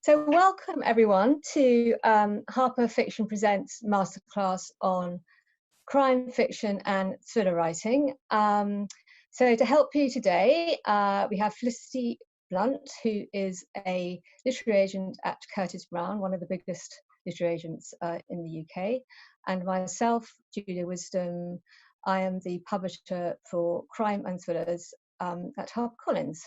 So welcome everyone to HarperFiction Presents Masterclass on crime fiction and thriller writing. So to help you today, we have Felicity Blunt, who is a literary agent at Curtis Brown, one of the biggest literary agents in the UK, and myself, Julia Wisdom. I am the publisher for crime and thrillers at HarperCollins.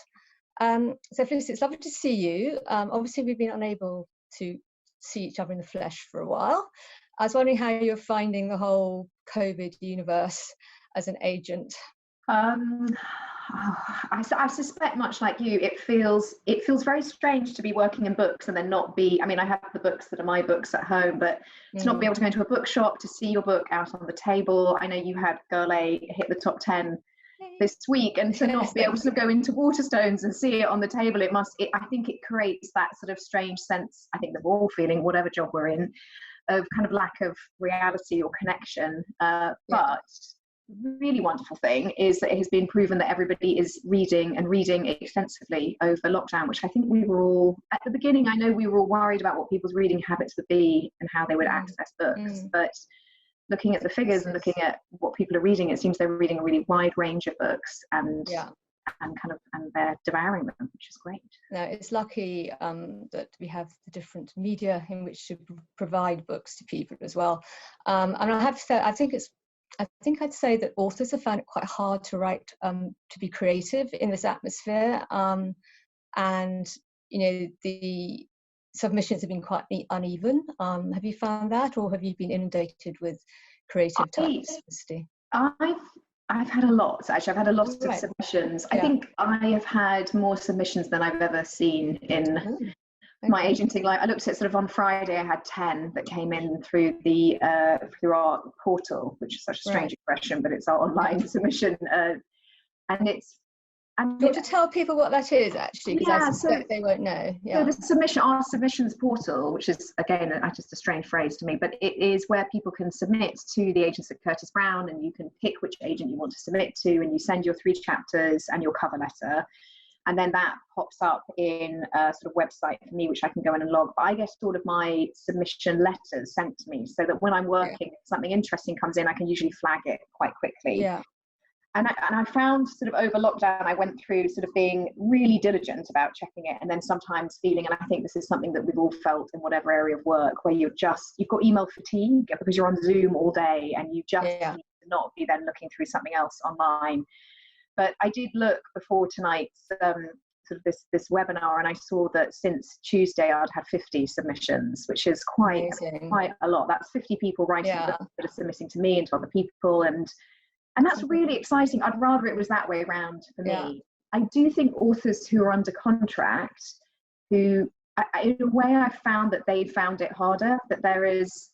So Felicity, it's lovely to see you. Obviously, we've been unable to see each other in the flesh for a while. I was wondering how you're finding the whole COVID universe as an agent. I suspect, much like you, it feels very strange to be working in books and then not be. I mean, I have the books that are my books at home, but to not be able to go into a bookshop to see your book out on the table. I know you had Girl A hit the top 10 this week, and to not be able to go into Waterstones and see it on the table, I think it creates that sort of strange sense, I think that we're all feeling, whatever job we're in, of kind of lack of reality or connection. But the really wonderful thing is that it has been proven that everybody is reading extensively over lockdown, which I think we were all, at the beginning, I know we were all worried about what people's reading habits would be and how they would access books, but looking at the figures and looking at what people are reading, it seems they're reading a really wide range of books and they're devouring them, which is great. No, it's lucky that we have the different media in which to provide books to people as well. And I have to say, I think I'd say that authors have found it quite hard to write, to be creative in this atmosphere. And, you know, the submissions have been quite uneven. Have you found that, or have you been inundated with creative types? I've had a lot, actually. I've had a lot of submissions. I think I have had more submissions than I've ever seen in my agenting life. I looked at sort of on Friday, I had 10 that came in through through our portal, which is such a strange expression, but it's our online submission. And it's. Do you want to tell people what that is, actually? Because I suspect they won't know. So our submissions portal, which is, again, just a strange phrase to me, but it is where people can submit to the agents at Curtis Brown, and you can pick which agent you want to submit to, and you send your 3 chapters and your cover letter. And then that pops up in a sort of website for me, which I can go in and log. But I get all of my submission letters sent to me, so that when I'm working, if something interesting comes in, I can usually flag it quite quickly. Yeah. And I found sort of over lockdown, I went through sort of being really diligent about checking it, and then sometimes feeling, and I think this is something that we've all felt in whatever area of work, where you've got email fatigue because you're on Zoom all day and you just need to not be then looking through something else online. But I did look before tonight's sort of this webinar, and I saw that since Tuesday I'd had 50 submissions, which is quite a lot. That's 50 people writing books that are submitting to me and to other people, and that's really exciting. I'd rather it was that way around for me. I do think authors who are under contract, who in a way I found that they found it harder, that there is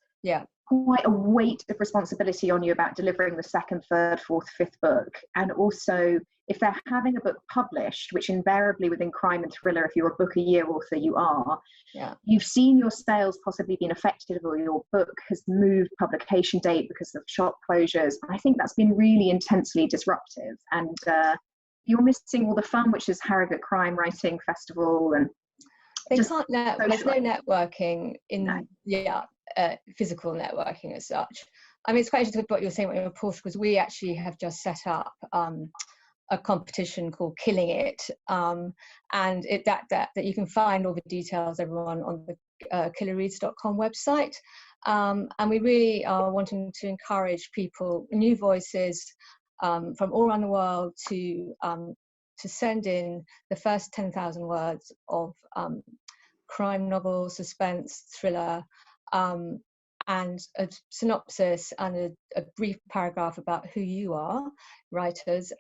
quite a weight of responsibility on you about delivering the 2nd, 3rd, 4th, 5th book. And also, if they're having a book published, which invariably within crime and thriller, if you're a book a year author, you are, you've seen your sales possibly been affected, or your book has moved publication date because of shop closures. I think that's been really intensely disruptive, and you're missing all the fun, which is Harrogate Crime Writing Festival, and there's no networking in physical networking as such. I mean, it's quite interesting what you're saying about your portal, because we actually have just set up a competition called Killing It, and that you can find all the details, everyone, on the killerreads.com website, and we really are wanting to encourage people, new voices from all around the world, to send in the first 10,000 words of crime novel, suspense, thriller, and a synopsis and a brief paragraph about who you are, writers.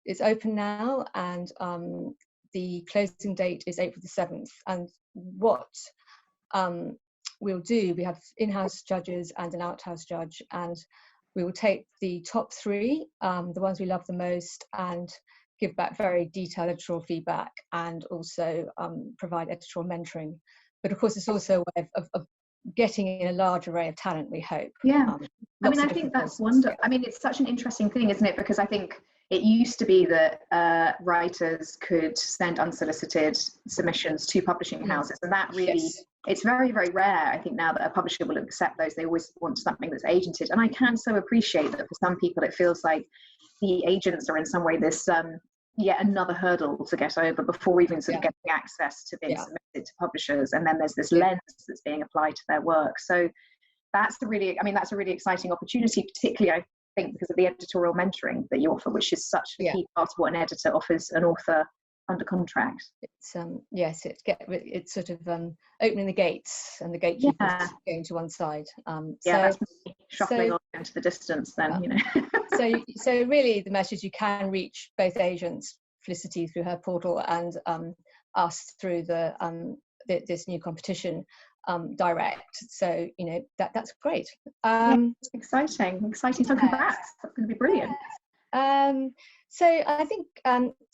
It's open now, and the closing date is April the 7th. And what we'll do, we have in-house judges and an out-house judge, and we will take the top 3, the ones we love the most, and give back very detailed editorial feedback, and also provide editorial mentoring. But of course, it's also a way of getting in a large array of talent, we hope. I mean, I think that's wonderful. I mean, it's such an interesting thing, isn't it? Because I think it used to be that writers could send unsolicited submissions to publishing houses, and that really, it's very, very rare, I think, now that a publisher will accept those. They always want something that's agented, and I can so appreciate that for some people it feels like the agents are in some way this yet another hurdle to get over before even sort of getting access to being submitted to publishers, and then there's this lens that's being applied to their work. So that's a really exciting opportunity, particularly I think because of the editorial mentoring that you offer, which is such a key part of what an editor offers an author under contract. It's it's sort of opening the gates and the gatekeepers going to one side. That's shuffling off into the distance then, you know. so really the message, you can reach both agents, Felicity through her portal and us through the this new competition direct. So you know that's great. Exciting. So congrats. That's going to be brilliant. So I think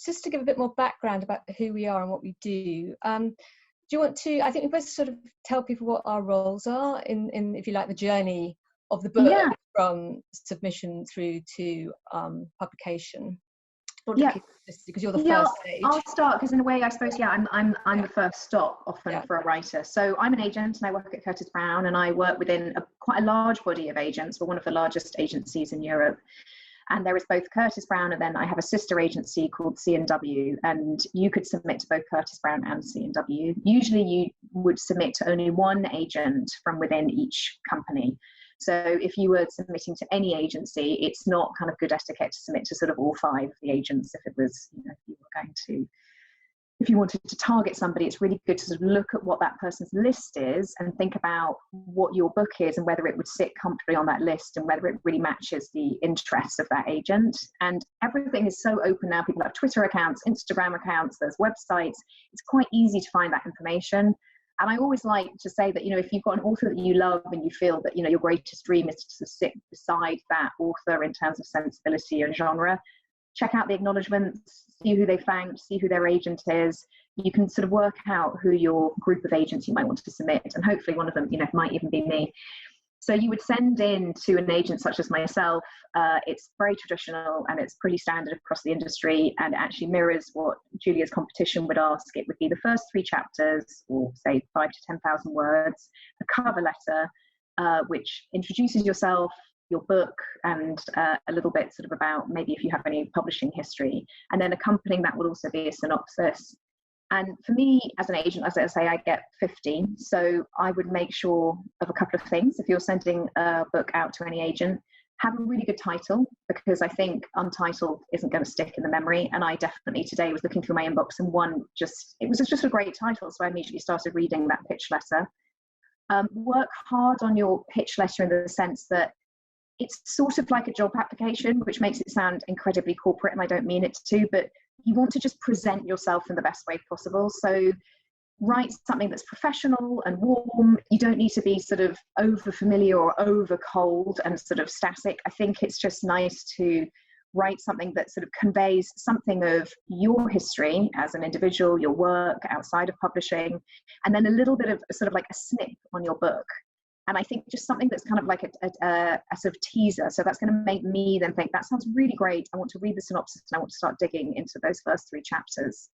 just to give a bit more background about who we are and what we do, do you want to, I think we both sort of tell people what our roles are in if you like, the journey of the book from submission through to publication. Because you're the first stage. I'll start, because in a way I suppose I'm the first stop often for a writer. So I'm an agent and I work at Curtis Brown, and I work within quite a large body of agents. We're one of the largest agencies in Europe. And there is both Curtis Brown, and then I have a sister agency called C&W, and you could submit to both Curtis Brown and C&W. Usually you would submit to only one agent from within each company. So if you were submitting to any agency, it's not kind of good etiquette to submit to sort of all 5 of the agents. If it was, you know, if you wanted to target somebody, it's really good to sort of look at what that person's list is and think about what your book is and whether it would sit comfortably on that list and whether it really matches the interests of that agent. And everything is so open now. People have Twitter accounts, Instagram accounts, there's websites. It's quite easy to find that information. And I always like to say that, you know, if you've got an author that you love and you feel that, you know, your greatest dream is to sit beside that author in terms of sensibility and genre, check out the acknowledgements, see who they thanked, see who their agent is. You can sort of work out who your group of agents you might want to submit, and hopefully one of them, you know, might even be me. So you would send in to an agent such as myself. It's very traditional and it's pretty standard across the industry, and it actually mirrors what Julia's competition would ask. It would be the first 3 chapters, or say 5,000 to 10,000 words, a cover letter, which introduces yourself, your book, and a little bit sort of about maybe if you have any publishing history, and then accompanying that would also be a synopsis. And for me as an agent, as I say, I get 15, so I would make sure of a couple of things. If you're sending a book out to any agent, have a really good title, because I think Untitled isn't going to stick in the memory. And I definitely today was looking through my inbox and it was just a great title, so I immediately started reading that pitch letter. Work hard on your pitch letter in the sense that it's sort of like a job application, which makes it sound incredibly corporate, and I don't mean it to, but you want to just present yourself in the best way possible. So write something that's professional and warm. You don't need to be sort of over familiar or over cold and sort of static. I think it's just nice to write something that sort of conveys something of your history as an individual, your work outside of publishing, and then a little bit of sort of like a snip on your book. And I think just something that's kind of like a sort of teaser. So that's going to make me then think, that sounds really great. I want to read the synopsis and I want to start digging into those first 3 chapters.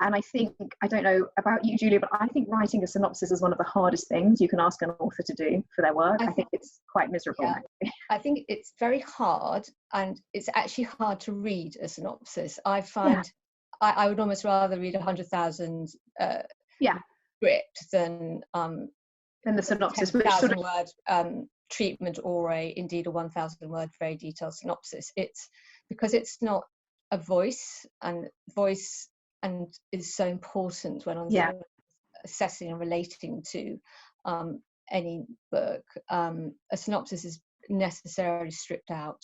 And I think, I don't know about you, Julia, but I think writing a synopsis is one of the hardest things you can ask an author to do for their work. I think it's quite miserable. Yeah. I think it's very hard, and it's actually hard to read a synopsis. I find I would almost rather read 100,000 script than the synopsis, which 10,000 word treatment, or indeed a 1,000 word very detailed synopsis. It's because it's not a voice is so important when I'm sort of assessing and relating to any book. A synopsis is necessarily stripped out.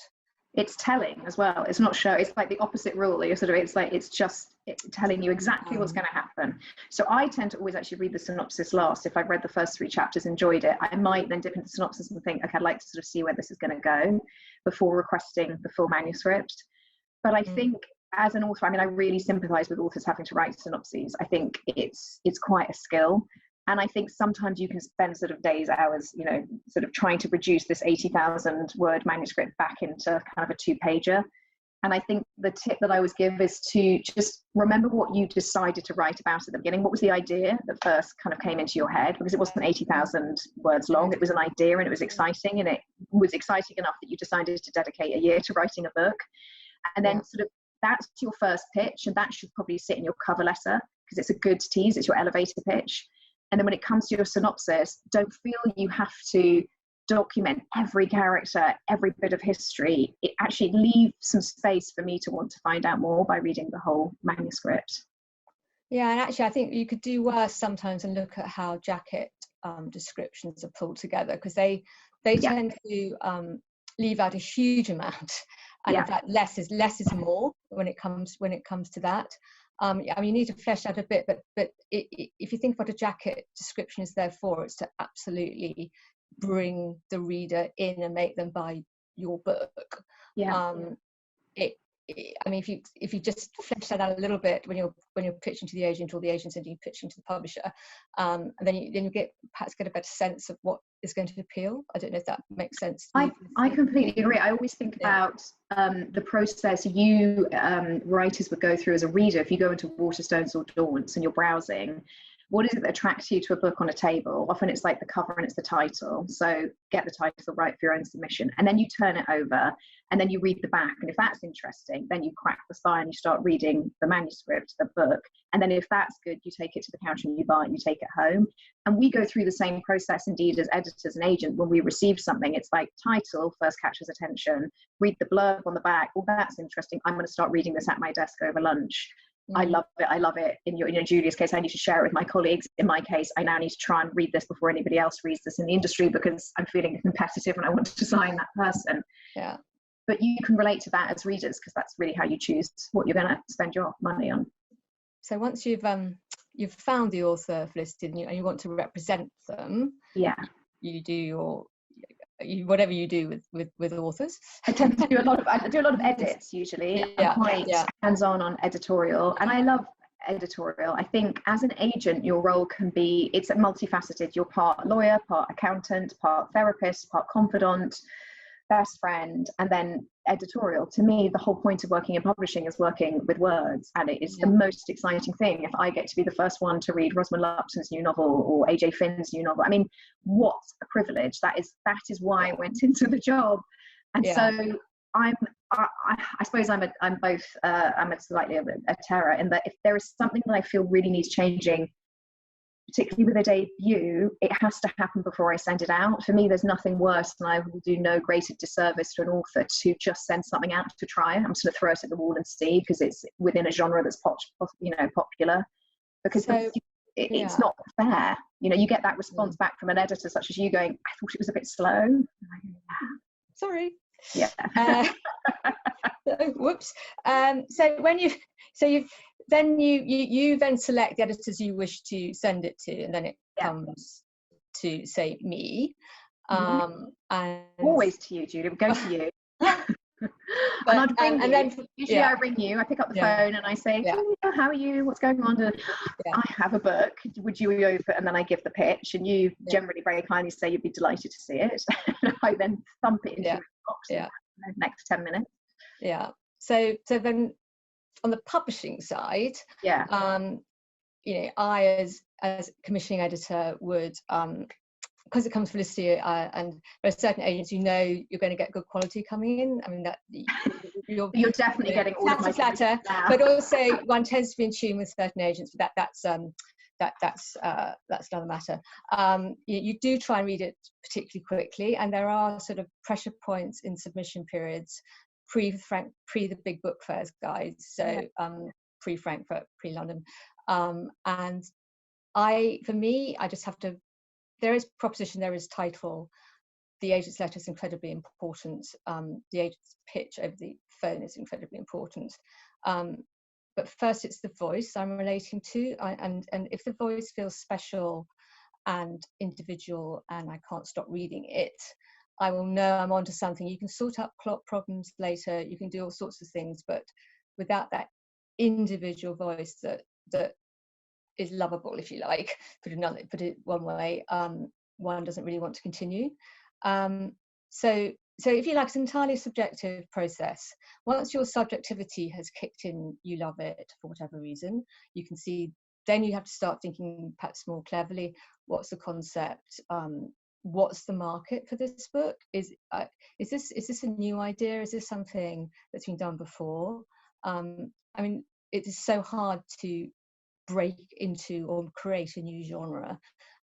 It's telling as well. It's not show. It's like the opposite rule. It's just telling you exactly what's going to happen. So I tend to always actually read the synopsis last. If I've read the first 3 chapters, enjoyed it, I might then dip into the synopsis and think, okay, I'd like to sort of see where this is going to go before requesting the full manuscript. But I think as an author, I mean, I really sympathize with authors having to write synopses. I think it's quite a skill. And I think sometimes you can spend sort of days, hours, you know, sort of trying to reduce this 80,000 word manuscript back into kind of a 2-pager. And I think the tip that I always give is to just remember what you decided to write about at the beginning. What was the idea that first kind of came into your head? Because it wasn't 80,000 words long. It was an idea, and it was exciting. And it was exciting enough that you decided to dedicate a year to writing a book. And then sort of that's your first pitch, and that should probably sit in your cover letter because it's a good tease. It's your elevator pitch. And then when it comes to your synopsis, don't feel you have to document every character, every bit of history. It actually leaves some space for me to want to find out more by reading the whole manuscript. Yeah, and actually I think you could do worse sometimes and look at how jacket descriptions are pulled together, because they tend to leave out a huge amount, and in fact less is more when it comes to that. I mean, you need to flesh out a bit, but if you think what a jacket description is there for, it's to absolutely bring the reader in and make them buy your book. I mean, if you just flesh that out a little bit when you're pitching to the agent, or the agent and you pitching to the publisher, and then you perhaps get a better sense of what is going to appeal. I don't know if that makes sense. I completely agree. I always think about the process you writers would go through as a reader. If you go into Waterstones or Daunts and you're browsing, what is it that attracts you to a book on a table? Often it's like the cover and it's the title. So get the title right for your own submission, and then you turn it over, and then you read the back. And if that's interesting, then you crack the spine and you start reading the manuscript, the book. And then if that's good, you take it to the counter and you buy it and you take it home. And we go through the same process indeed as editors and agents. When we receive something, it's like title first catches attention, read the blurb on the back. Oh, that's interesting. I'm going to start reading this at my desk over lunch. I love it. In Julia's case, I need to share it with my colleagues. In my case, I now need to try and read this before anybody else reads this in the industry, because I'm feeling competitive and I want to sign that person. Yeah. But you can relate to that as readers, because that's really how you choose what you're going to spend your money on. So once you've found the author, Felicity, and you want to represent them, you do whatever you do with authors. I tend to do a lot of edits usually. I'm quite hands-on on editorial, and I love editorial. I think as an agent, your role it's multifaceted. You're part lawyer, part accountant, part therapist, part confidant, best friend, and then editorial. To me, the whole point of working in publishing is working with words, and it is the most exciting thing. If I get to be the first one to read Rosamund Lupton's new novel or AJ Finn's new novel, I mean, what a privilege. That is why I went into the job. And so I suppose I'm slightly of a terror in that if there is something that I feel really needs changing, particularly with a debut, it has to happen before I send it out. For me, there's nothing worse, and I will do no greater disservice to an author to just send something out to try. I'm just going to throw it at the wall and see, because it's within a genre that's popular. Because it's not fair. You get that response back from an editor such as you going, I thought it was a bit slow. Sorry. Yeah. Whoops. So when you then select the editors you wish to send it to, and then it comes to, say, me. And always to you, Julie. We'll go to you. And I'd ring you. Then usually I ring you. I pick up the phone and I say, how are you? What's going on? I have a book. Would you open it? And then I give the pitch, and you generally very kindly say you'd be delighted to see it. I then thump it into the box in the next 10 minutes. Yeah. So then on the publishing side, I as commissioning editor would, because it comes Felicity, and there are certain agents you're going to get good quality coming in. I mean, that you're definitely getting all of my flatter, but also one tends to be in tune with certain agents. But that's another matter. You do try and read it particularly quickly, and there are sort of pressure points in submission periods, pre the big book fairs, guys. So pre-Frankfurt, pre-London, and for me, I just have to. There is proposition, there is title. The agent's letter is incredibly important. The agent's pitch over the phone is incredibly important. But first, it's the voice I'm relating to, and if the voice feels special and individual, and I can't stop reading it, I will know I'm onto something. You can sort out plot problems later. You can do all sorts of things, but without that individual voice that is lovable, if you like, put it one way, one doesn't really want to continue. So so if you like, it's an entirely subjective process. Once your subjectivity has kicked in, you love it for whatever reason, you can see, then you have to start thinking perhaps more cleverly, what's the concept, what's the market for this book, is this a new idea, is this something that's been done before? I mean, it is so hard to break into or create a new genre,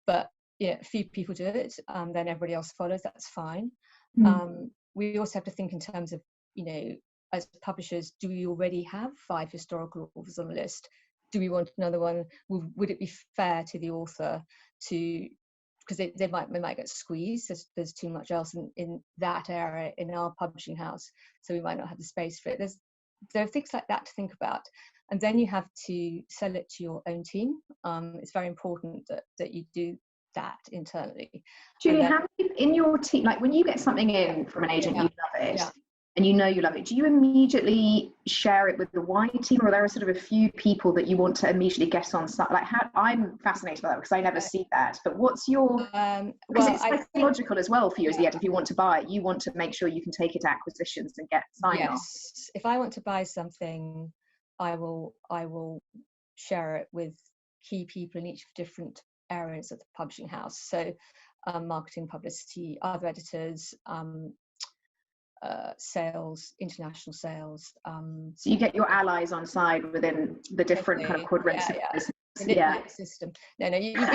but yeah, a few people do it, then everybody else follows, that's fine. We also have to think in terms of, you know, as publishers, do we already have 5 historical authors on the list? Do we want another one? Would it be fair to the author to, because they might get squeezed, there's too much else in that area in our publishing house, so we might not have the space for it. There are things like that to think about, and then you have to sell it to your own team. It's very important that you do that internally. Julie, how in your team, like when you get something in from an agent, you love it, and you know you love it, do you immediately share it with the wide team, or are there sort of a few people that you want to immediately get on? Like, how, I'm fascinated by that because I never see that. But what's your, because it's psychological as well for you as the editor. If you want to buy it, you want to make sure you can take it to acquisitions and get sign off. If I want to buy something, I will share it with key people in each of different areas of the publishing house. So marketing, publicity, other editors, sales, international sales. So you get your allies on side within the different kind of quadrants of business. The system. No, you get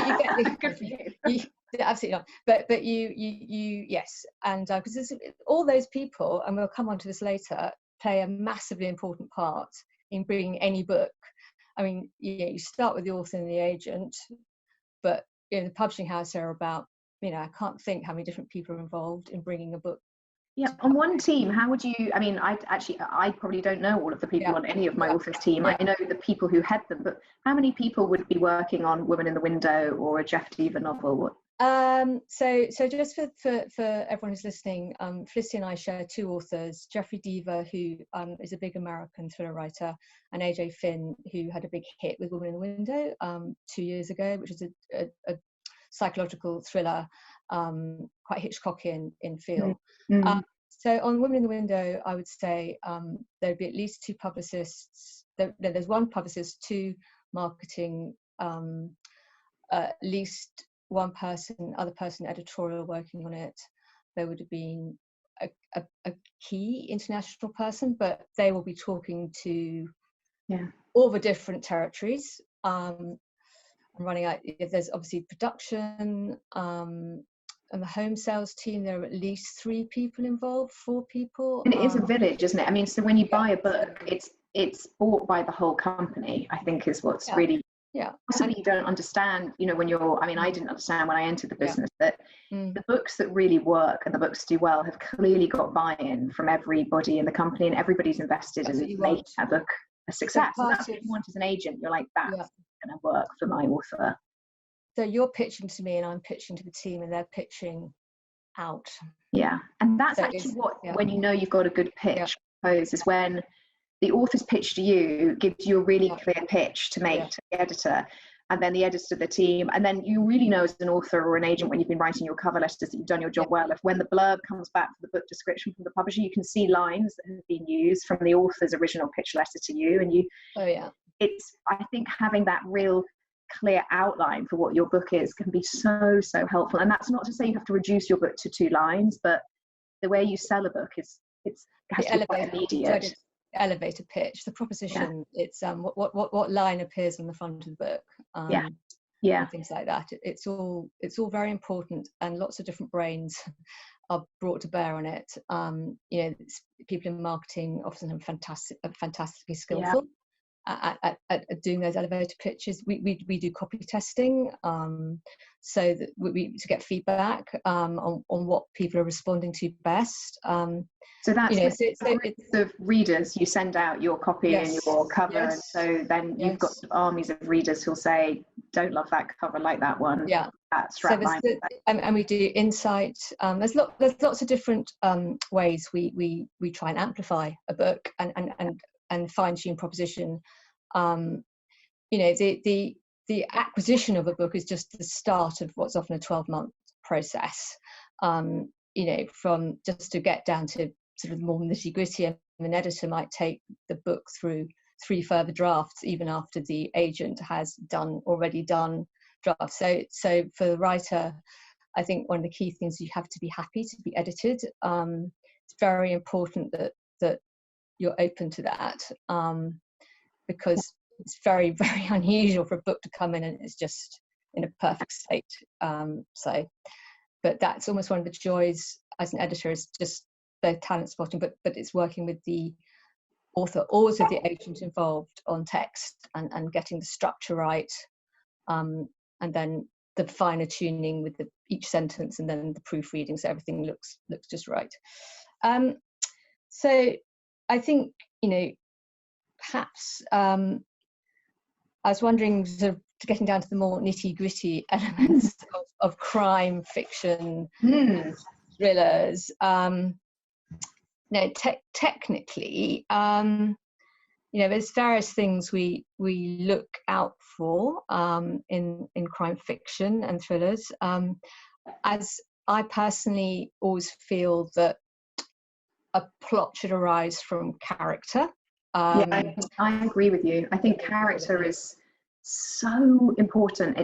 absolutely not. But you yes, and because all those people, and we'll come on to this later, play a massively important part in bringing any book. I mean, you start with the author and the agent, but in the publishing house are about, you know, I can't think how many different people are involved in bringing a book. Yeah, on one team, how would you, I mean, I probably don't know all of the people on any of my authors team. I know the people who head them, but how many people would be working on Woman in the Window or a Jeff Deaver novel? So just for everyone who's listening, Felicity and I share 2 authors, Jeffrey Deaver, who is a big American thriller writer, and AJ Finn, who had a big hit with Woman in the Window 2 years ago, which is a psychological thriller, quite Hitchcockian in feel. So on Women in the Window, I would say there'd be at least 2 publicists. There's 1 publicist, 2 marketing, at least 1 other person editorial working on it. There would have been a key international person, but they will be talking to all the different territories. I'm running out. There's obviously production, and the home sales team. There are at least 3 people involved, 4 people. And it is a village, isn't it? I mean, so when you buy a book, it's bought by the whole company, I think, is what's really. Possibly you don't understand, you know, when you're, I mean, I didn't understand when I entered the business that the books that really work and the books do well have clearly got buy-in from everybody in the company, and everybody's invested in making that book a success. So that's what you want as an agent. You're like, that's going to work for my author. So you're pitching to me and I'm pitching to the team and they're pitching out. Yeah. And that's actually when you know you've got a good pitch, I suppose, is when the author's pitch to you gives you a really clear pitch to make to the editor, and then the editor to the team, and then you really know as an author or an agent when you've been writing your cover letters that you've done your job well. If when the blurb comes back for the book description from the publisher, you can see lines that have been used from the author's original pitch letter to you, and it's, I think, having that real clear outline for what your book is can be so helpful. And that's not to say you have to reduce your book to 2 lines, but the way you sell a book has to be quite immediate. Elevator pitch, the proposition, it's what line appears on the front of the book, and things like that. It's all very important, and lots of different brains are brought to bear on it. You know, people in marketing often are fantastically skillful at doing those elevator pitches. We do copy testing, so that to get feedback on what people are responding to best. So that's the readers. You send out your copy and your cover, and so then you've got armies of readers who'll say, "Don't love that cover, like that one." That's right. And we do insight. There's lots of different ways we try and amplify a book and fine-tune proposition. You know, the acquisition of a book is just the start of what's often a 12-month process. you know, from just to get down to sort of more nitty gritty, and an editor might take the book through 3 further drafts even after the agent has already done drafts. So for the writer, I think one of the key things, you have to be happy to be edited. It's very important that you're open to that, because it's very, very unusual for a book to come in and it's just in a perfect state. But that's almost one of the joys as an editor, is just the talent spotting, but it's working with the author, always with the agent involved on text, and getting the structure right, and then the finer tuning with each sentence, and then the proofreading, so everything looks just right. So I think, you know, perhaps I was wondering, sort of getting down to the more nitty-gritty elements of crime fiction, thrillers. Technically, you know, there's various things we look out for in crime fiction and thrillers. As I personally always feel that a plot should arise from character. I agree with you. I think character is so important.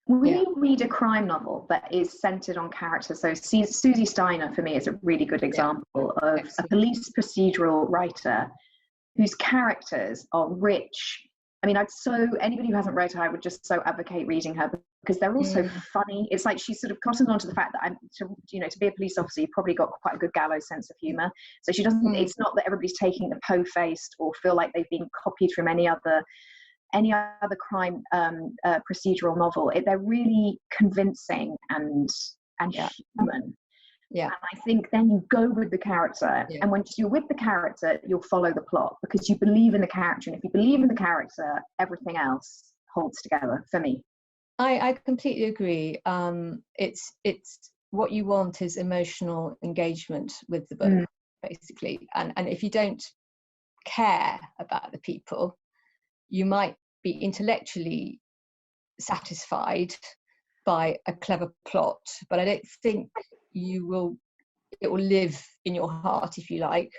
When you read a crime novel that is centered on character, so Susie Steiner for me is a really good example of a police procedural writer whose characters are rich. I mean, anybody who hasn't read her, I would just so advocate reading her, because they're also funny. It's like she's sort of cottoned onto the fact that to be a police officer, you've probably got quite a good gallows sense of humor. So she doesn't. It's not that everybody's taking the po-faced or feel like they've been copied from any other crime procedural novel. They're really convincing and human. Yeah. And I think then you go with the character, and once you're with the character, you'll follow the plot, because you believe in the character, and if you believe in the character, everything else holds together for me. I completely agree. It's what you want is emotional engagement with the book, basically, and if you don't care about the people, you might be intellectually satisfied by a clever plot, but I don't think it will live in your heart, if you like,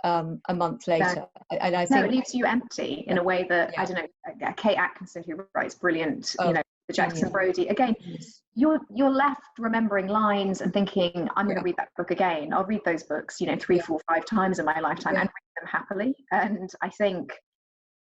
a month later. And I think it leaves you empty in a way that I don't know. Kate Atkinson, who writes brilliant, you know, the Jackson Brodie. Again, you're left remembering lines and thinking, I'm going to read that book again. I'll read those books, you know, 3, 4, 5 times in my lifetime and read them happily. And I think.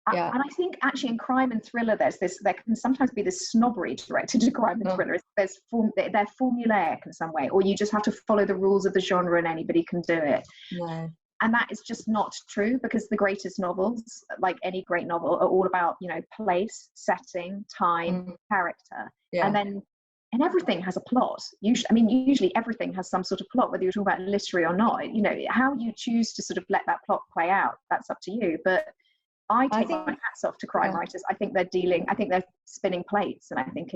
And I think actually in crime and thriller, there can sometimes be this snobbery directed to crime and thriller. They're formulaic in some way, or you just have to follow the rules of the genre and anybody can do it. No. And that is just not true, because the greatest novels, like any great novel, are all about, you know, place, setting, time, character. And everything has a plot. Usually everything has some sort of plot, whether you're talking about literary or not. You know, how you choose to sort of let that plot play out, that's up to you. But I take my hats off to crime writers. I think they're spinning plates, and I think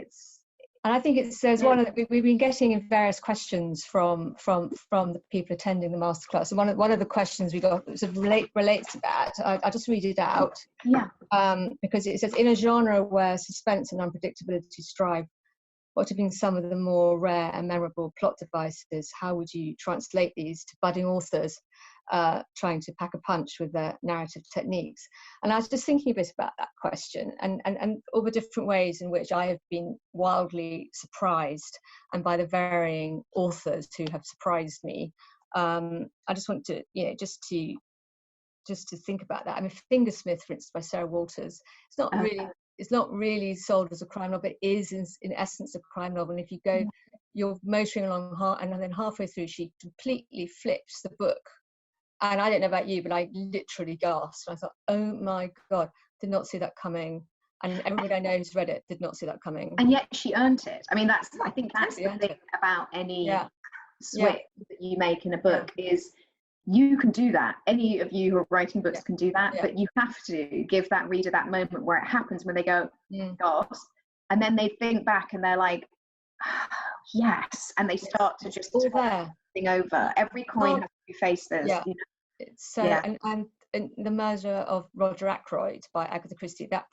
there's one of we've been getting various questions from the people attending the masterclass. And one of the questions we got sort of relates to that. I'll just read it out. Because it says, in a genre where suspense and unpredictability strive, what have been some of the more rare and memorable plot devices? How would you translate these to budding authors trying to pack a punch with their narrative techniques? And I was just thinking a bit about that question, and all the different ways in which I have been wildly surprised, and by the varying authors who have surprised me. I just want to, you know, just to think about that. I mean, Fingersmith, for instance, by Sarah Walters, it's not really sold as a crime novel, but it is in essence a crime novel. And if you go, you're motoring along, and then halfway through, she completely flips the book. And I don't know about you, but I literally gasped. I thought, oh my God, did not see that coming. And everybody I know who's read it did not see that coming. And yet she earned it. I mean, I think that's the thing about any switch that you make in a book is you can do that. Any of you who are writing books can do that, but you have to give that reader that moment where it happens, when they go, gasp, and then they think back and they're like, oh, yes, and they start to just all there. Thing over. Every coin has two faces. You know? It's so and The Murder of Roger Ackroyd by Agatha Christie. That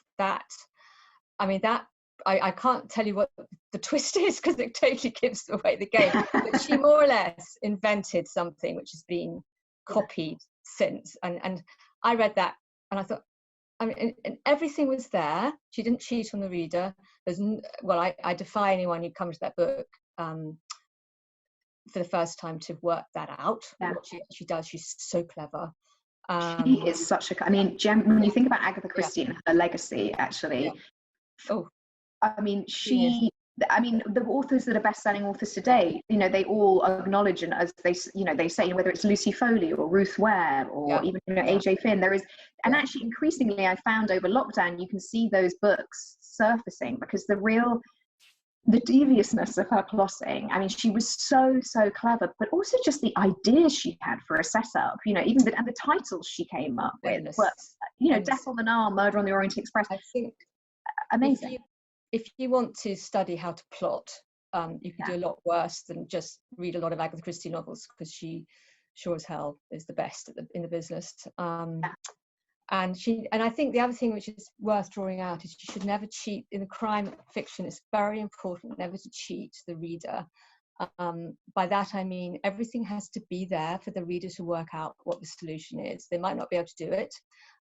I can't tell you what the twist is because it totally gives away the game. But she more or less invented something which has been copied since. And I read that and I thought, I mean, and everything was there. She didn't cheat on the reader. I defy anyone who comes to that book for the first time to work that out. What she does, she's so clever. She is such a, I mean, when you think about Agatha Christie and her legacy, actually, I mean, the authors that are best-selling authors today, you know, they all acknowledge, and as they, you know, they say, whether it's Lucy Foley or Ruth Webb or even, you know, AJ Finn, there is, and actually increasingly I found over lockdown, you can see those books surfacing because the deviousness of her plotting. I mean, she was so clever, but also just the ideas she had for a setup, you know, even and the titles she came up with were, you know, Death on the Nile, Murder on the Orient Express. I think amazing. If you want to study how to plot, you can do a lot worse than just read a lot of Agatha Christie novels, because she sure as hell is the best in the business. And I think the other thing which is worth drawing out is you should never cheat in the crime fiction. It's very important never to cheat the reader. By that I mean everything has to be there for the reader to work out what the solution is. They might not be able to do it,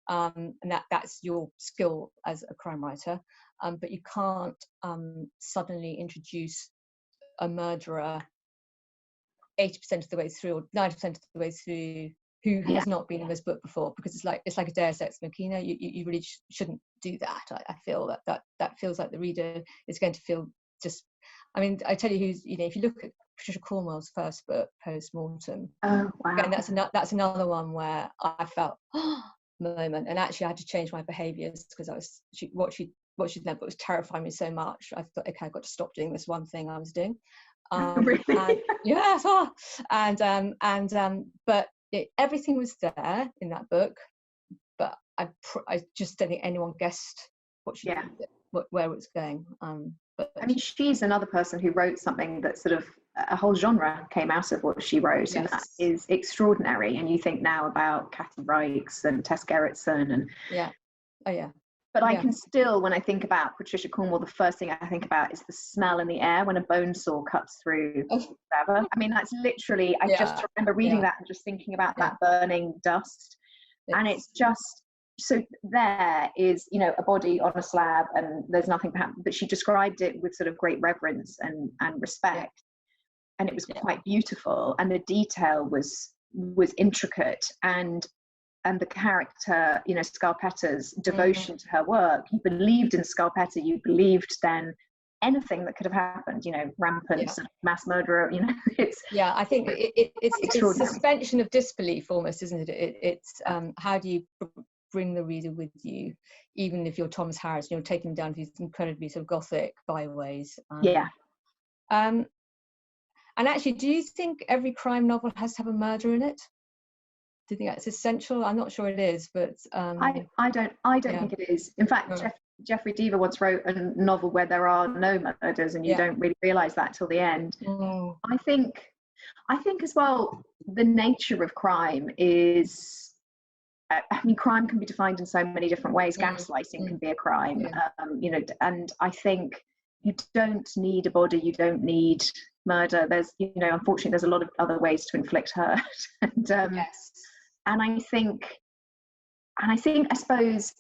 and that's your skill as a crime writer, but you can't suddenly introduce a murderer 80% of the way through or 90% of the way through who has not been in this book before, because it's like a Deus Ex Machina. You really shouldn't do that. I feel that feels like the reader is going to feel just, I mean, I tell you who's, you know, if you look at Patricia Cornwell's first book, Post Mortem, and that's another one where I felt moment, and actually I had to change my behaviours because what she meant was terrifying me so much. I thought, okay, I've got to stop doing this one thing I was doing. Really? But everything was there in that book, but I just don't think anyone guessed where it was going. But I mean, she's another person who wrote something that sort of a whole genre came out of what she wrote, and that is extraordinary. And you think now about Kathy Reichs and Tess Gerritsen and But I can still, when I think about Patricia Cornwell, the first thing I think about is the smell in the air when a bone saw cuts through whatever. I mean, that's literally, I just remember reading that and just thinking about that burning dust. And it's just, so there is, you know, a body on a slab and there's nothing happening, but she described it with sort of great reverence and respect. And it was quite beautiful. And the detail was intricate, and the character, you know, Scarpetta's devotion to her work. You believed in Scarpetta, you believed then anything that could have happened, you know, rampant mass murderer, you know. I think it's suspension of disbelief almost, isn't it? It's how do you bring the reader with you, even if you're Thomas Harris, you're taking them down these incredibly sort of gothic byways. And actually, do you think every crime novel has to have a murder in it? Do you think that's essential? I'm not sure it is, but I don't think it is. In fact, Jeffrey Deaver once wrote a novel where there are no murders, and you don't really realise that till the end. I think as well, the nature of crime is, I mean, crime can be defined in so many different ways. Gaslighting can be a crime, you know, and I think you don't need a body, you don't need murder. There's, you know, unfortunately, there's a lot of other ways to inflict hurt, and I suppose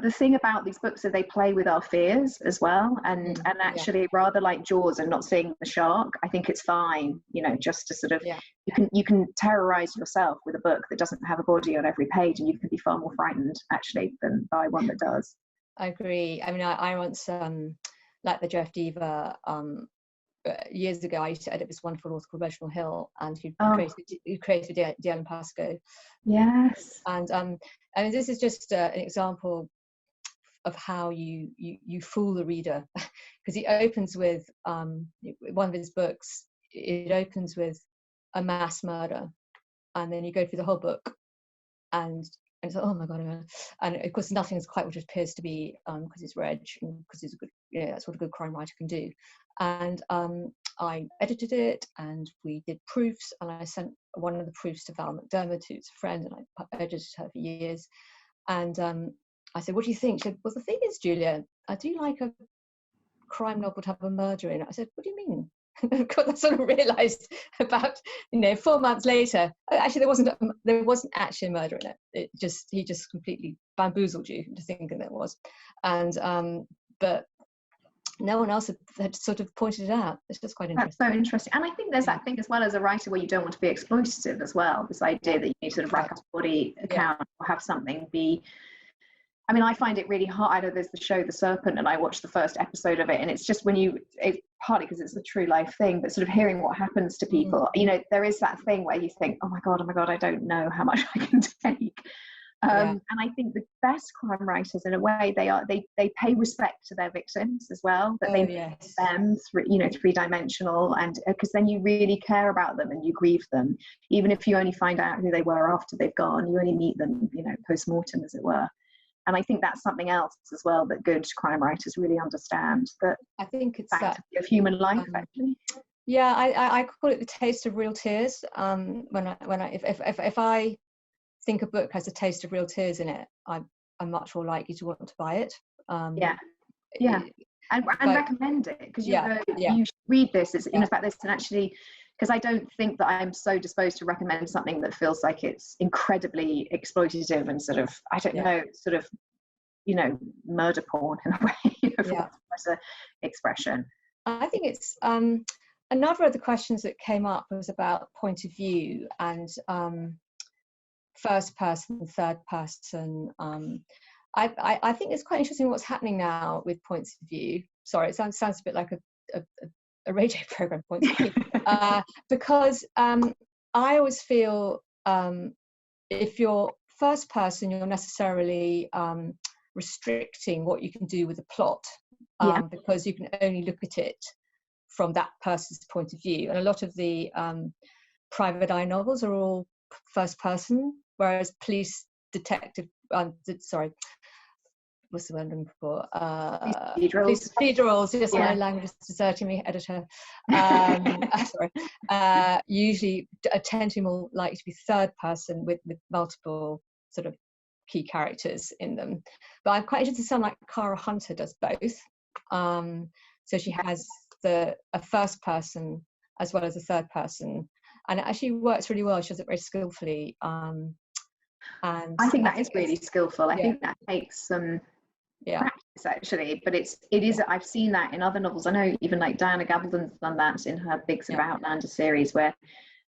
the thing about these books is they play with our fears as well, and actually rather like Jaws and not seeing the shark, I think it's fine, you know, just to sort of you can terrorize yourself with a book that doesn't have a body on every page, and you can be far more frightened actually than by one that does. I agree. I mean, I once like the Jeff Deaver years ago, I used to edit this wonderful author called Reginald Hill, and who created the Ellen Pascoe. Yes. And this is just an example of how you fool the reader, because he opens with one of his books. It opens with a mass murder, and then you go through the whole book, and it's like, oh my god, and of course nothing is quite what it appears to be, because it's Reg, and because he's a good, that's what a good crime writer can do. And I edited it, and we did proofs, and I sent one of the proofs to Val McDermott, who's a friend, and I edited her for years. And I said, what do you think? She said, well, the thing is, Julia, I do like a crime novel to have a murder in it. I said, what do you mean? Because I sort of realised about 4 months later, actually there wasn't actually a murder in it. He just completely bamboozled you into thinking there was, and but no one else had sort of pointed it out. It's just quite interesting. That's so interesting. And I think there's that thing as well as a writer where you don't want to be exploitative as well. This idea that you need to sort of rack up a body account or have something be. I mean, I find it really hard. I know there's the show The Serpent, and I watched the first episode of it, and it's just it's partly because it's a true life thing, but sort of hearing what happens to people, there is that thing where you think, oh my God, I don't know how much I can take. And I think the best crime writers, in a way, they pay respect to their victims as well, that they make them three-dimensional, and because then you really care about them and you grieve them, even if you only find out who they were after they've gone. You only meet them, post-mortem, as it were. And I think that's something else as well that good crime writers really understand. That I think it's that of human life, actually. Yeah, I call it the taste of real tears. If I think a book has a taste of real tears in it, I'm much more likely to want to buy it. And recommend it, because you should read this. It's about this, and actually, because I don't think that I'm so disposed to recommend something that feels like it's incredibly exploitative and sort of, I don't know, sort of, murder porn in a way, for better expression. I think it's another of the questions that came up was about point of view and first person, third person. I think it's quite interesting what's happening now with points of view. Sorry, it sounds a bit like a radio program, points of view, because I always feel if you're first person, you're necessarily restricting what you can do with a plot, because you can only look at it from that person's point of view. And a lot of the private eye novels are all first person, whereas police detective, what's the word I'm looking for? Procedurals. Yes, my language is deserting me, editor. Usually tend to be more likely to be third person with multiple sort of key characters in them. But I'm quite interested in someone like Cara Hunter does both. So she has a first person as well as a third person, and it actually works really well. She does it very skillfully. And I think that is really skillful. I think that takes some practice, actually, but it is. I've seen that in other novels. I know even like Diana Gabaldon's done that in her big sort of Outlander series, where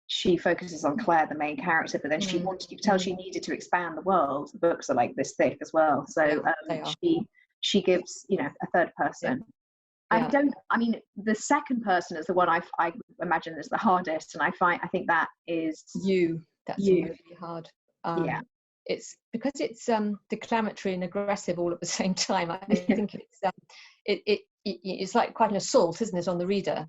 she focuses on Claire, the main character, but then you could tell she needed to expand the world. The books are like this thick as well, so she gives a third person. I mean, the second person is the one I imagine is the hardest, and I think that is that's really hard. It's because it's declamatory and aggressive all at the same time. I think it's like quite an assault, isn't it, on the reader?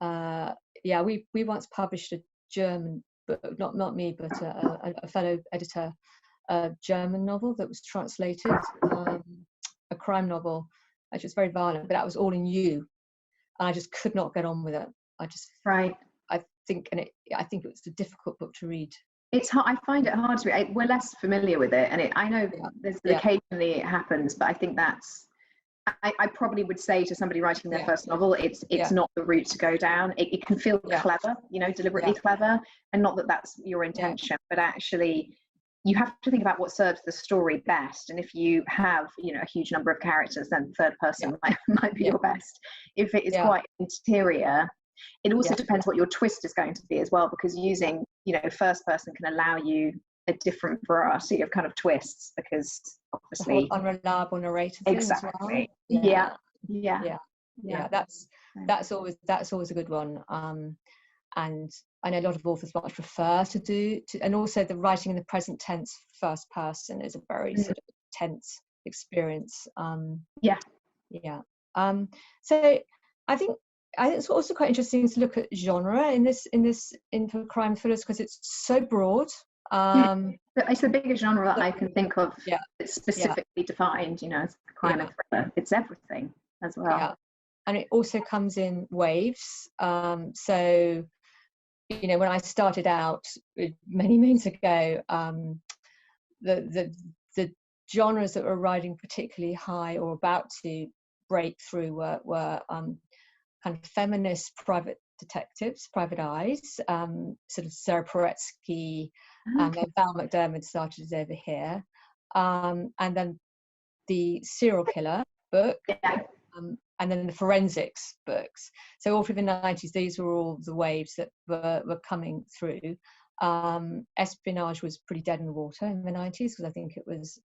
We once published a German book, not me, but a fellow editor, a German novel that was translated, a crime novel. Actually, it's very violent, but that was all in you, and I just could not get on with it. I think it was a difficult book to read. It's hard. I find it hard to read. We're less familiar with it, and I know there's occasionally it happens, but I think that's. I probably would say to somebody writing their first novel, it's not the route to go down. It can feel clever, deliberately clever, and not that that's your intention, but actually you have to think about what serves the story best. And if you have, a huge number of characters, then third person might be your best. If it is quite interior, it also depends what your twist is going to be as well, because using, first person can allow you a different variety of kind of twists, because obviously unreliable narrative exactly as well. That's always a good one. And I know a lot of authors much prefer to do and also the writing in the present tense first person is a very sort of tense experience. So I think it's also quite interesting to look at genre in for crime thrillers, because it's so broad. It's the biggest genre that I can think of. It's specifically defined, as crime and thriller. It's everything as well. And it also comes in waves. So, when I started out many moons ago, the genres that were riding particularly high or about to break through were kind of feminist private detectives, private eyes, sort of Sarah Paretsky, and then Val McDermid started over here, and then the serial killer book, and then the forensics books. So all through the 90s, these were all the waves that were coming through. Espionage was pretty dead in the water in the 90s, because I think it was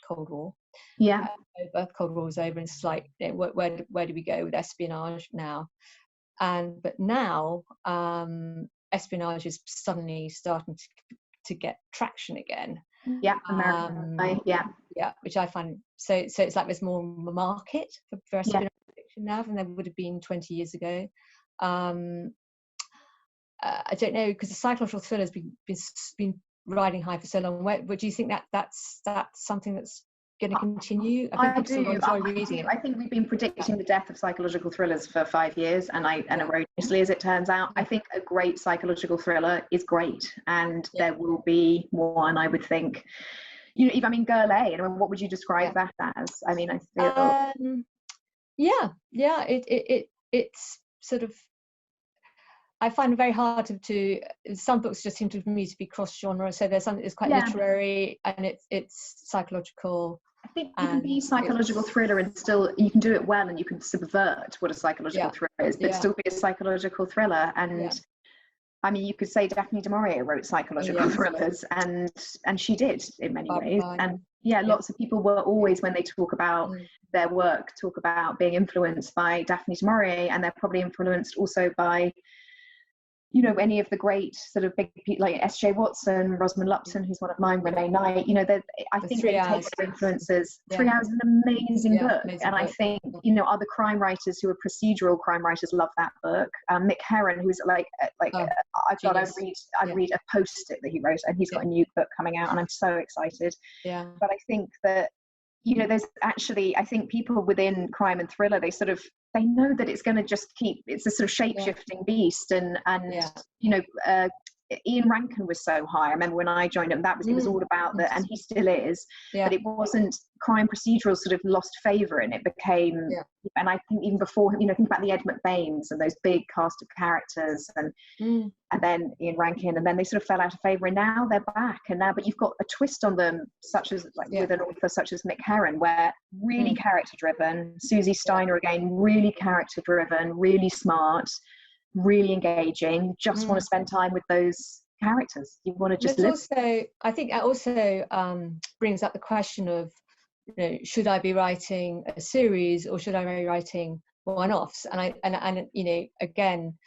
Cold War. Cold War was over, and it's like, where do we go with espionage now? But now espionage is suddenly starting to get traction again. Which I find so it's like there's more of a market for espionage fiction now than there would have been 20 years ago. I don't know, because the psychological thriller has been riding high for so long. But do you think that's something that's going to continue? I do. I think we've been predicting the death of psychological thrillers for 5 years, and erroneously, as it turns out. I think a great psychological thriller is great, and there will be one, I would think. Girl A, what would you describe that as? I mean, I feel it's sort of, I find it very hard to some books just seem to me to be cross genre. So there's something that's quite literary, and it's psychological. I think you can be psychological thriller and still, you can do it well, and you can subvert what a psychological thriller is, but still be a psychological thriller. And I mean, you could say Daphne du Maurier wrote psychological thrillers, and she did in many ways. And lots of people will always, when they talk about their work, talk about being influenced by Daphne du Maurier, and they're probably influenced also by, any of the great sort of big people like S.J. Watson, Rosamund Lupton, who's one of mine, Renee Knight. I think they take their influences. 3 Hours is an amazing book, and I think other crime writers who are procedural crime writers love that book. Mick Herron, who's I'd read a post-it that he wrote, and he's got a new book coming out, and I'm so excited. But I think that there's actually, I think people within crime and thriller, they know that it's going to just it's a sort of shape-shifting beast, and Ian Rankin was so high. I remember when I joined him, it was all about that, and he still is. But it wasn't, crime procedural sort of lost favour, and it became. And I think even before, think about the Ed McBains and those big cast of characters, and then Ian Rankin, and then they sort of fell out of favour, and now they're back. But you've got a twist on them, such as with an author such as Mick Herron, where really character-driven. Susie Steiner again, really character-driven, really smart, really engaging. Just want to spend time with those characters. You want to just live. Also, I think that also brings up the question of, should I be writing a series, or should I be writing one-offs? And again,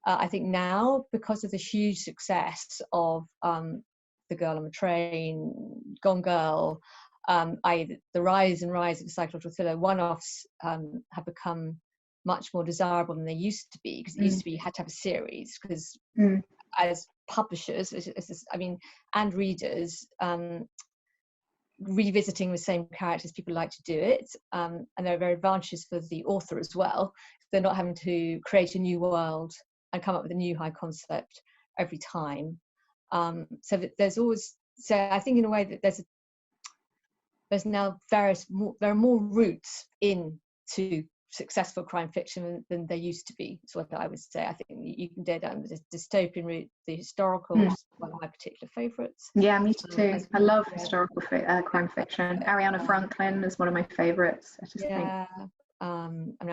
I think now, because of the huge success of The Girl on the Train, Gone Girl, the rise of psychological thriller, one-offs have become much more desirable than they used to be, because it used to be you had to have a series, because as publishers, and readers, revisiting the same characters, people like to do it, and there are very advantages for the author as well. They're not having to create a new world and come up with a new high concept every time. So there's always, I think in a way that there's now there are more routes into successful crime fiction than there used to be. Is what I would say. I think you can go down the dystopian route, the historical, which is one of my particular favourites. Yeah, me too. I love historical crime fiction. Ariana Franklin is one of my favourites. I just think.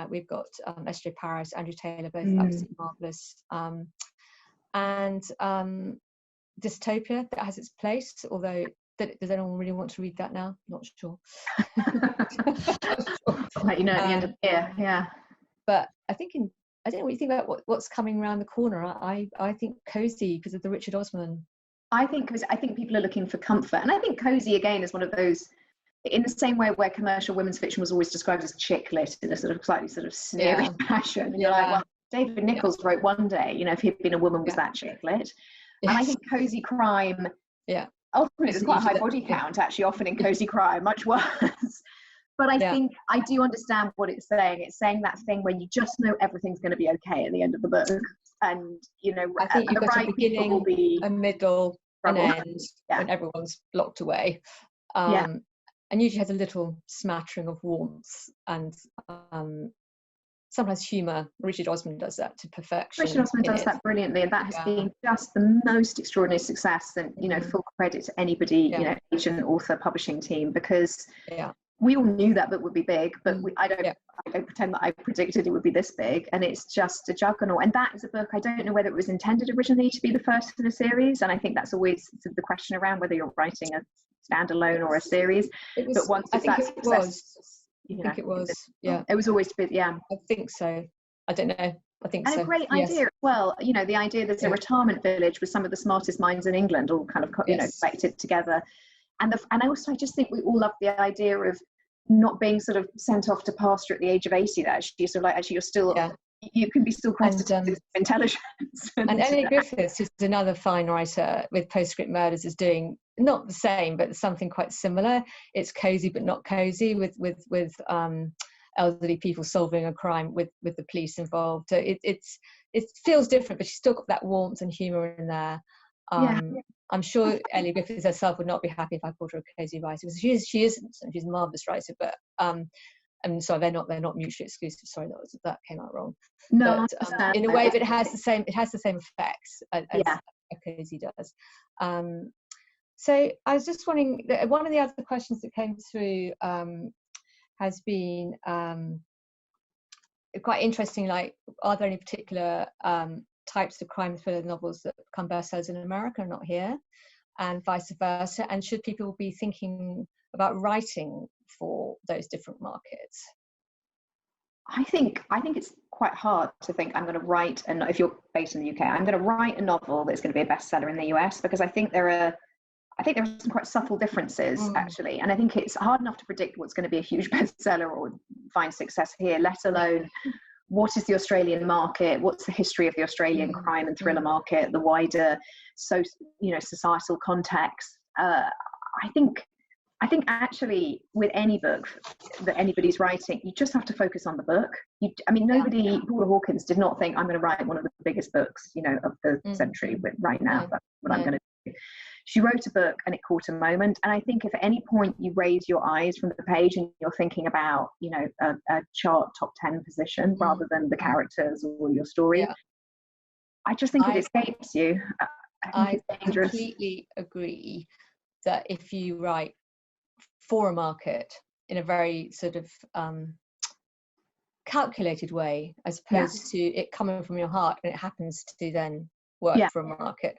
We've got S.J. Paris, Andrew Taylor, both absolutely marvellous. And dystopia, that has its place, although does anyone really want to read that now? Not sure. I'll let you know at the end of the year. But I think I don't know what you think about what's coming around the corner. I think cozy, because of the Richard Osman. I think people are looking for comfort, and I think cozy again is one of those, in the same way where commercial women's fiction was always described as chick lit in a sort of slightly sort of sneering fashion. And you're like, well, David Nichols wrote one day, if he'd been a woman, was that chick lit? And I think cozy crime. Ultimately, there's quite a high body count, actually, often in cozy crime, much worse. But I think I do understand what it's saying. It's saying that thing when you just know everything's going to be okay at the end of the book. And, I think you've got a beginning, a middle, an end, when everyone's locked away. And and usually has a little smattering of warmth and sometimes humour. Richard Osman does that to perfection. Richard Osman does that brilliantly, and that has been just the most extraordinary success. And full credit to anybody, agent, author, publishing team, because we all knew that book would be big, but I don't pretend that I predicted it would be this big. And it's just a juggernaut. And that is a book, I don't know whether it was intended originally to be the first in a series, and I think that's always the question around whether you're writing a standalone or a series. But once I think it was. I think it was, It was always to be, I think so. I don't know. I think so. And a great idea as well. The idea there's a retirement village with some of the smartest minds in England all kind of, collected together. And I also just think we all love the idea of not being sort of sent off to pasture at the age of 80. That actually sort of like, actually you're still, you can be still credited with intelligence. And Ellie Griffiths, who's another fine writer with Postscript Murders, is doing not the same, but something quite similar. It's cozy but not cozy, with elderly people solving a crime with the police involved. So it feels different, but she's still got that warmth and humour in there. I'm sure Ellie Griffiths herself would not be happy if I called her a cozy writer, because she isn't, and she's a marvellous writer, but and so they're not mutually exclusive. Sorry, that came out wrong. No, but, in a way, but it has the same effects as a cozy does. So I was just wondering, one of the other questions that came through has been quite interesting. Like, are there any particular types of crime thriller novels that become bestsellers in America and not here, and vice versa? And should people be thinking about writing for those different markets? I think it's quite hard to think I'm going to write, and if you're based in the UK, I'm going to write a novel that's going to be a bestseller in the US, because I think there are some quite subtle differences actually, and I think it's hard enough to predict what's going to be a huge bestseller or find success here, let alone what is the Australian market, what's the history of the Australian crime and thriller market, the wider societal context. I think actually with any book that anybody's writing, you just have to focus on the book. Paula Hawkins did not think I'm going to write one of the biggest books, of the century right now. That's what I'm going to do. She wrote a book and it caught a moment. And I think if at any point you raise your eyes from the page and you're thinking about, a chart top 10 position rather than the characters or your story, I just think it escapes you. I completely agree that if you write for a market in a very sort of calculated way, as opposed to it coming from your heart and it happens to then work for a market,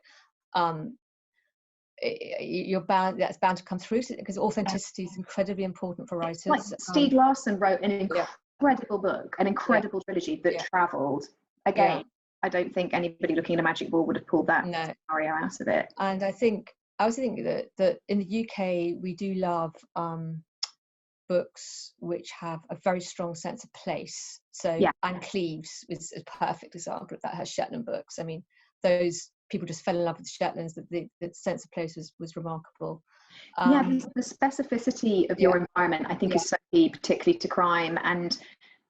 that's bound to come through, because authenticity is incredibly important for writers. Like Stieg Larsson wrote an incredible book, an incredible trilogy that travelled. Again, I don't think anybody looking at a magic ball would have pulled that scenario out of it. And I was thinking that in the UK we do love books which have a very strong sense of place. So Anne Cleeves is a perfect example of that. Her Shetland books, I mean, those people just fell in love with the Shetlands. The sense of place was remarkable. The specificity of your environment, I think, is so key, particularly to crime. And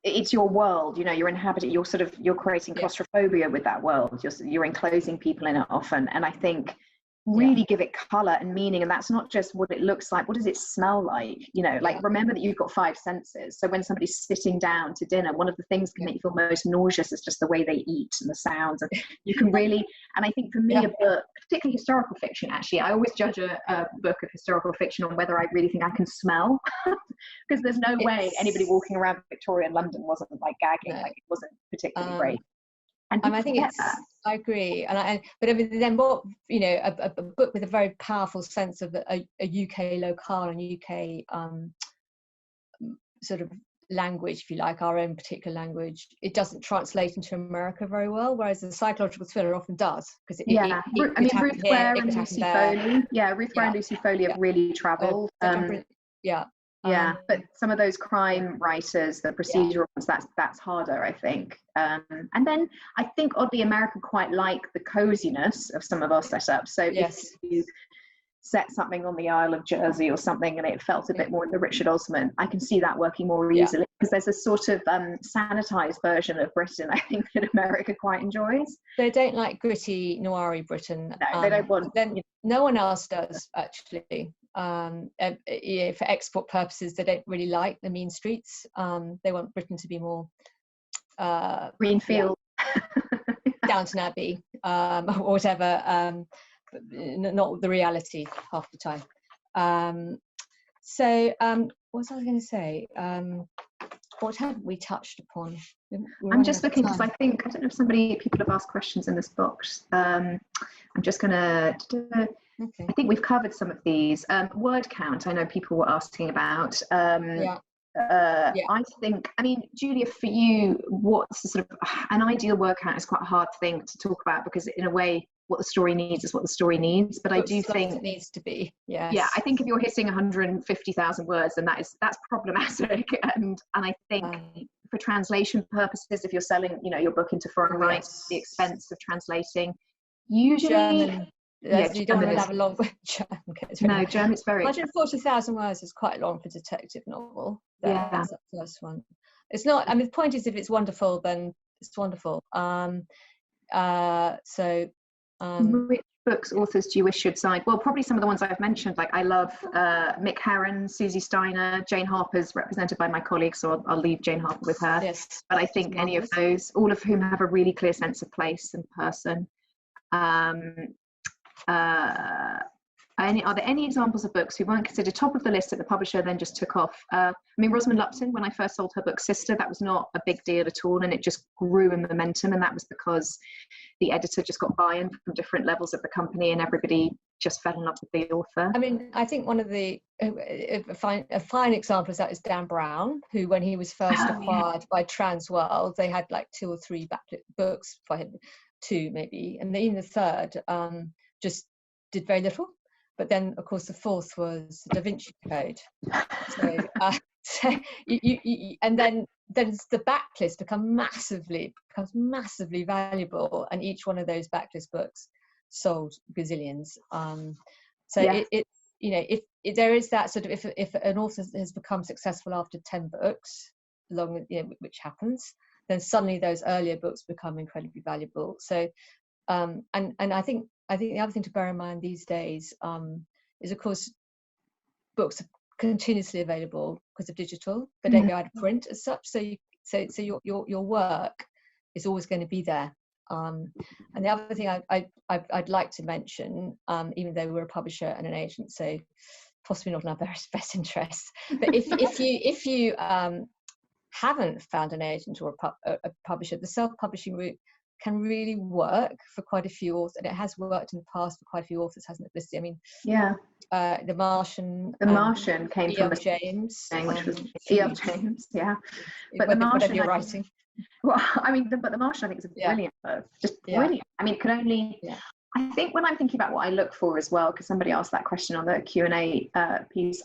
it's your world, you're inhabiting, you're creating claustrophobia with that world. You're enclosing people in it often. And I think really give it color and meaning, and that's not just what it looks like. What does it smell like? Remember that you've got 5 senses. So when somebody's sitting down to dinner, one of the things that can make you feel most nauseous is just the way they eat and the sounds. And you can really, and I think for me, a book, particularly historical fiction, actually, I always judge a book of historical fiction on whether I really think I can smell, because there's no way anybody walking around Victorian London wasn't like gagging, like it wasn't particularly great. And I think I agree, but then what, a book with a very powerful sense of a UK locale and UK sort of language, if you like, our own particular language, it doesn't translate into America very well, whereas the psychological thriller often does, because Ruth Ware and Lucy Foley, Ruth Ware and Lucy Foley have really travelled. But some of those crime writers, the procedural ones, that's harder, I think. And then I think oddly America quite like the coziness of some of our setups. So if you set something on the Isle of Jersey or something and it felt a bit more in the Richard Osman, I can see that working more easily. because there's a sort of sanitized version of Britain, I think, that America quite enjoys. They don't like gritty, noiry Britain. No, they don't want. Then no one else does, actually. Yeah, for export purposes, they don't really like the mean streets. They want Britain to be more Greenfield, Downton Abbey, or whatever. Not the reality half the time. So what was I going to say? What haven't we touched upon? I'm just looking, because I don't know if people have asked questions in this box. I'm just going to, I think we've covered some of these. Word count, I know people were asking about. I think, I mean, Julia, for you, what's the sort of, an ideal word count is quite a hard thing to talk about, because in a way, what the story needs is what the story needs. But I do think it needs to be. Yeah, I think if you're hitting 150,000 words, then that's problematic. And I think for translation purposes, if you're selling, your book into foreign rights, the expense of translating, usually German. You don't want to have a long German. No, German's very. 140,000 words is quite long for a detective novel. That's the first one. It's not. I mean, the point is, if it's wonderful, then it's wonderful. Which books, authors do you wish you'd signed? Well, probably some of the ones I've mentioned. Like, I love Mick Herron, Susie Steiner, Jane Harper's represented by my colleague, so I'll leave Jane Harper with her. Yes. But I think any of those, all of whom have a really clear sense of place and person. Are there any examples of books who weren't considered top of the list that the publisher then just took off? I mean, Rosamund Lupton, when I first sold her book Sister, that was not a big deal at all, and it just grew in momentum, and that was because the editor just got buy-in from different levels of the company, and everybody just fell in love with the author. I mean, I think one of the a fine example of that is Dan Brown, who, when he was first acquired by Transworld, they had like 2 or 3 books for him, 2 maybe, and even the third just did very little. But then, of course, the 4th was Da Vinci Code. So, and then the backlist becomes massively valuable, and each one of those backlist books sold gazillions. If there is that sort of, if an author has become successful after 10 books, along with, which happens, then suddenly those earlier books become incredibly valuable. So, and I think the other thing to bear in mind these days is, of course, books are continuously available because of digital. They don't go out of print as such. So your work is always going to be there. And the other thing I'd like to mention, even though we're a publisher and an agent, so possibly not in our best interests, but if you haven't found an agent or a publisher, the self-publishing route can really work for quite a few authors, and it has worked in the past for quite a few authors, hasn't it, Felicity? I mean, The Martian. The Martian came from James, which was E.F. James, But The Martian, you're writing. Well, I mean, but The Martian, I think, is a brilliant book, just brilliant. I mean, it could only. I think when I'm thinking about what I look for as well, because somebody asked that question on the Q&A piece,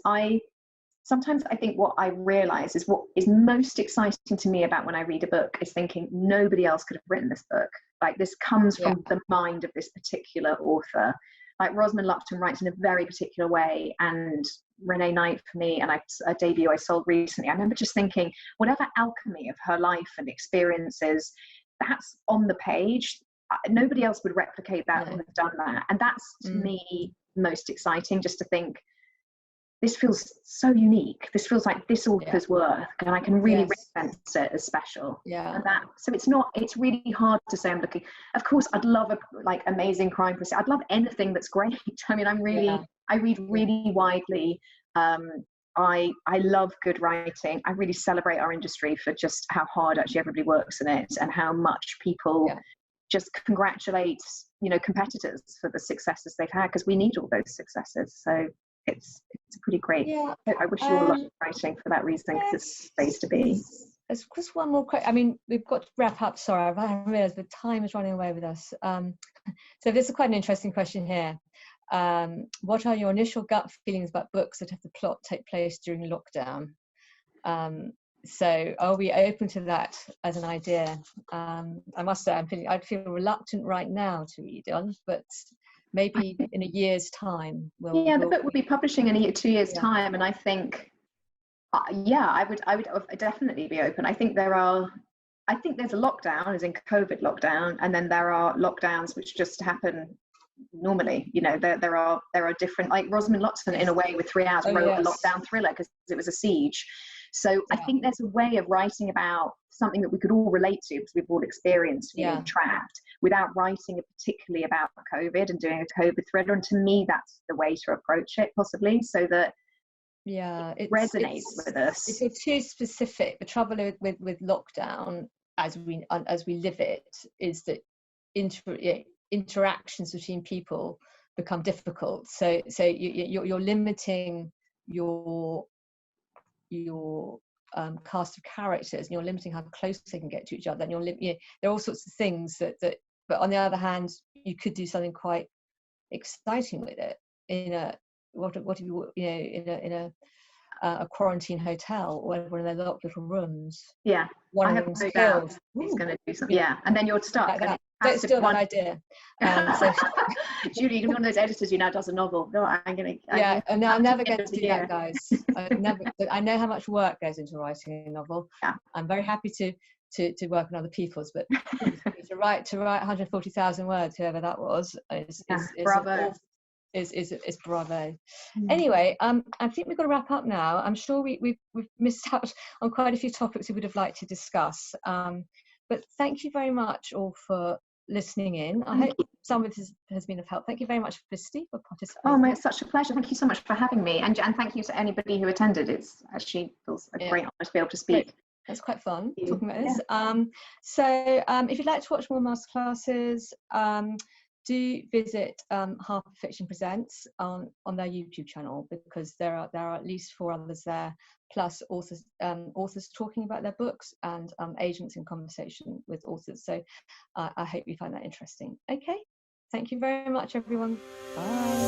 sometimes I think what I realise is what is most exciting to me about when I read a book is thinking nobody else could have written this book. Like, this comes from the mind of this particular author. Like, Rosamund Lupton writes in a very particular way, and Renee Knight, for me, and a debut I sold recently, I remember just thinking, whatever alchemy of her life and experiences, that's on the page. Nobody else would replicate that or have done that. And that's, to me, most exciting, just to think, this feels so unique. This feels like this author's work, and I can really reference it as special. And so it's really hard to say I'm looking. Of course, I'd love amazing crime process. I'd love anything that's great. I mean, I read really widely. I love good writing. I really celebrate our industry for just how hard actually everybody works in it, and how much people just congratulate, competitors for the successes they've had, because we need all those successes. So it's pretty great. I wish you all luck writing for that reason, because it's a place to be. There's just one more question. I mean, we've got to wrap up. Sorry, I realised the time is running away with us. So this is quite an interesting question here. What are your initial gut feelings about books that have the plot take place during lockdown? So are we open to that as an idea? I must say, I'd feel reluctant right now to read on, but maybe in a year's time. The book will be publishing in 2 years' time, and I think Yeah, I would definitely be open. I think there's a lockdown, as in COVID lockdown, and then there are lockdowns which just happen normally. You know, there are different, like Rosamund Lockton in a way with 3 Hours wrote a lockdown thriller because it was a siege. So I think there's a way of writing about something that we could all relate to because we've all experienced feeling trapped, without writing particularly about COVID and doing a COVID thriller. And to me, that's the way to approach it, possibly, so that it resonates with us. If you're too specific, the trouble with lockdown as we live it is that interactions between people become difficult. So you're limiting your cast of characters, and you're limiting how close they can get to each other, and there are all sorts of things that but on the other hand, you could do something quite exciting with it in a a quarantine hotel or where they're locked little rooms. Yeah, one of them's killed. He's going to do something. Yeah, and then you're stuck. Like that. Don't steal that idea. So, Julie, you're one of those editors who now does a novel. No, I'm never going to do that, guys. I know how much work goes into writing a novel. Yeah. I'm very happy to work on other people's, but to write 140,000 words, whoever that was, is bravo. Is bravo. Anyway, I think we've got to wrap up now. I'm sure we've missed out on quite a few topics we would have liked to discuss. But thank you very much all for listening in. I hope some of this has been of help. Thank you very much, Felicity, for participating. Oh, it's such a pleasure. Thank you so much for having me, and thank you to anybody who attended. It's actually feels a great honor to be able to speak. Great. That's quite fun talking about this. So if you'd like to watch more masterclasses, do visit HarperFiction Presents on their YouTube channel, because there are at least 4 others there, plus authors talking about their books, and agents in conversation with authors. So I hope you find that interesting. Okay, thank you very much, everyone. Bye.